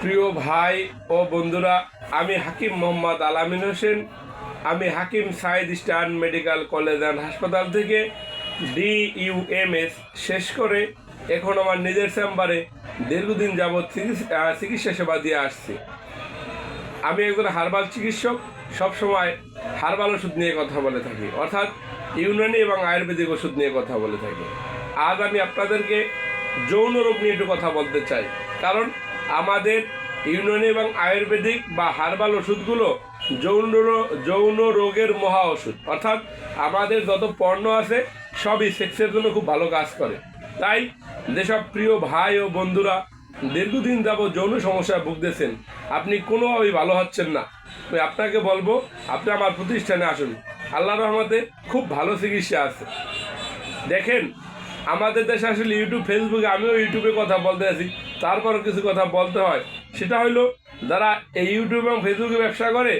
প্রিয় ভাই ও বন্ধুরা, আমি হাকিম মোহাম্মদ আলামিন হোসেন। আমি হাকিম সাইদ স্টান মেডিকেল কলেজ অ্যান্ড হাসপাতাল থেকে DUMS শেষ করে এখন আমার নিজের চেম্বারে দীর্ঘদিন যাবৎ চিকিৎসা সেবা দিয়ে আসছি। আমি একজন হার্বাল চিকিৎসক, সবসময় হার্বাল ওষুধ নিয়ে কথা বলে থাকি, অর্থাৎ ইউনানি এবং আয়ুর্বেদিক ওষুধ নিয়ে কথা বলে থাকি। আজ আমি আপনাদেরকে যৌন রোগ নিয়ে একটু কথা বলতে চাই, কারণ আমাদের ইউনানি এবং আয়ুর্বেদিক বা হার্বাল ওষুধগুলো যৌন রোগের মহা ওষুধ। অর্থাৎ আমাদের যত পণ্য আছে সবই সেক্সের জন্য খুব ভালো কাজ করে। তাই যেসব প্রিয় ভাই ও বন্ধুরা দীর্ঘদিন যাবৎ যৌন সমস্যায় ভুগতেছেন, আপনি কোনোভাবেই ভালো হচ্ছেন না, তো আপনাকে বলবো আপনি আমার প্রতিষ্ঠানে আসুন। আল্লাহর রহমতে খুব ভালো চিকিৎসা আছে। দেখেন, আমাদের দেশে আসলে ইউটিউব ফেসবুকে, আমিও ইউটিউবে কথা বলতে আছি, তারপরও কিছু কথা বলতে হয়। সেটা হইলো, যারা এই ইউটিউব এবং ফেসবুকে ব্যবসা করে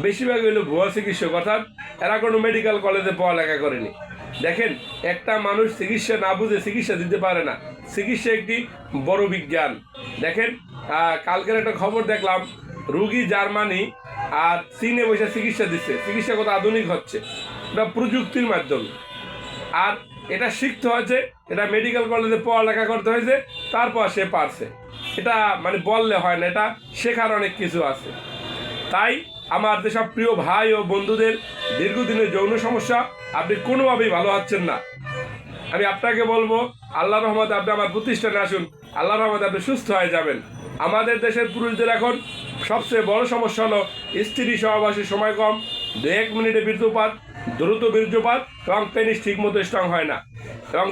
বেশিরভাগ হইলো ভুয়া চিকিৎসক, অর্থাৎ এরা কোনো মেডিকেল কলেজে পড়ালেখা করেনি। দেখেন, একটা মানুষ চিকিৎসা না বুঝে চিকিৎসা দিতে পারে না। চিকিৎসা একটি বড় বিজ্ঞান। দেখেন, কালকের একটা খবর দেখলাম, রুগী জার্মানি আর চীনে বসে চিকিৎসা দিচ্ছে। চিকিৎসা কত আধুনিক হচ্ছে, এটা প্রযুক্তির মাধ্যমে। আর এটা শিখতে হয়েছে, এটা মেডিকেল কলেজে পড়ালেখা করতে হয়েছে, তারপর সে পারছে। এটা মানে বললে হয় না, এটা শেখার অনেক কিছু আছে। তাই আমার যেসব প্রিয় ভাই ও বন্ধুদের দীর্ঘদিনের যৌন সমস্যা, আপনি কোনোভাবেই ভালো হচ্ছেন না, আমি আপনাকে বলবো আল্লাহর রহমতে আপনি আমার প্রতিষ্ঠানে আসুন। আল্লাহর রহমতে আপনি সুস্থ হয়ে যাবেন। আমাদের দেশের পুরুষদের এখন সবচেয়ে বড় সমস্যা হলো স্ত্রী সহবাসের সময় কম, 1 মিনিটে বীর্যপাত, দ্রুত বীর্যপাত এবং পেনিস ঠিক মতো স্ট্রং হয় না। এবং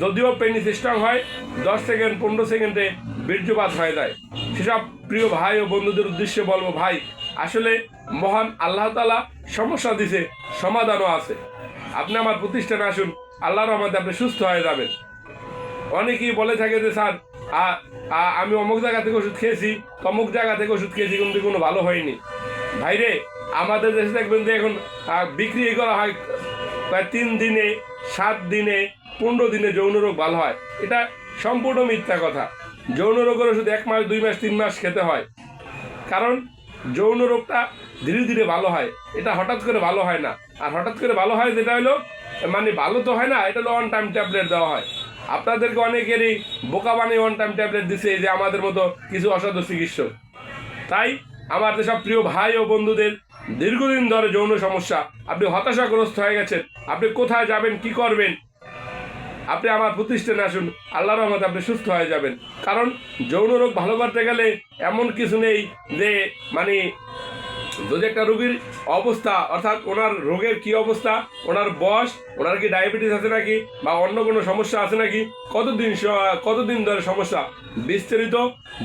যদিও পেনিস স্ট্রং হয়, 10 সেকেন্ড 15 সেকেন্ডে বীর্যপাত হয়ে যায়। সেসব প্রিয় ভাই ও বন্ধুদের উদ্দেশ্যে বলবো, ভাই আসলে মহান আল্লাহ তাআলা সমস্যা দিছে, সমাধানও আছে। আপনি আমার প্রতিষ্ঠানে আসুন, আল্লাহর রহমতে আপনি সুস্থ হয়ে যাবেন। অনেকেই বলে থাকে যে স্যার, আমি অমুক জায়গা থেকে ওষুধ খেয়েছি, তমুক জায়গা থেকে ওষুধ খেয়েছি, কিন্তু কোনো ভালো হয়নি। ভাইরে, আমাদের দেশে দেখবেন যে এখন বিক্রি করা হয় প্রায় 3 দিনে, 7 দিনে, 15 দিনে যৌন রোগ ভালো হয়। এটা সম্পূর্ণ মিথ্যা কথা। যৌন রোগের ওষুধ 1 মাস, 2 মাস, 3 মাস খেতে হয়, কারণ যৌন রোগটা ধীরে ধীরে ভালো হয়, এটা হঠাৎ করে ভালো হয় না। আর হঠাৎ করে ভালো হয় যেটা হলো, মানে ভালো তো হয় না, এটা হলো ওয়ান টাইম ট্যাবলেট দেওয়া হয়। আপনাদেরকে অনেকেরই বোকা বানিয়ে ওয়ান টাইম ট্যাবলেট দিচ্ছে, যে আমাদের মতো কিছু অসাধু চিকিৎসক। তাই আমার যেসব প্রিয় ভাই ও বন্ধুদের দীর্ঘদিন ধরে যৌন সমস্যা, আপনি হতাশাগ্রস্ত হয়ে গেছেন, আপনি কোথায় যাবেন, কি করবেন, আপনি আমার প্রতিষ্ঠানে আসুন। আল্লাহর রহমতে আপনি সুস্থ হয়ে যাবেন। কারণ যৌন রোগ ভালো করতে গেলে এমন কিছু নেই যে, মানে যদি একটা রোগীর অবস্থা, অর্থাৎ ওনার রোগের কি অবস্থা, ওনার বয়স, ওনার কি ডায়াবেটিস আছে নাকি, বা অন্য কোনো সমস্যা আছে নাকি, কতদিন ধরে সমস্যা, বিস্তারিত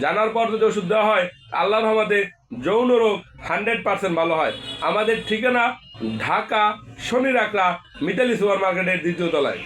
জানার পর যদি ওষুধ দেওয়া হয়, আল্লাহর রহমতে যৌন রোগ 100% ভালো হয়। আমাদের ঠিকানা ঢাকা শনির আকড়া মিতালি সুপার মার্কেটের 2য় তলায়।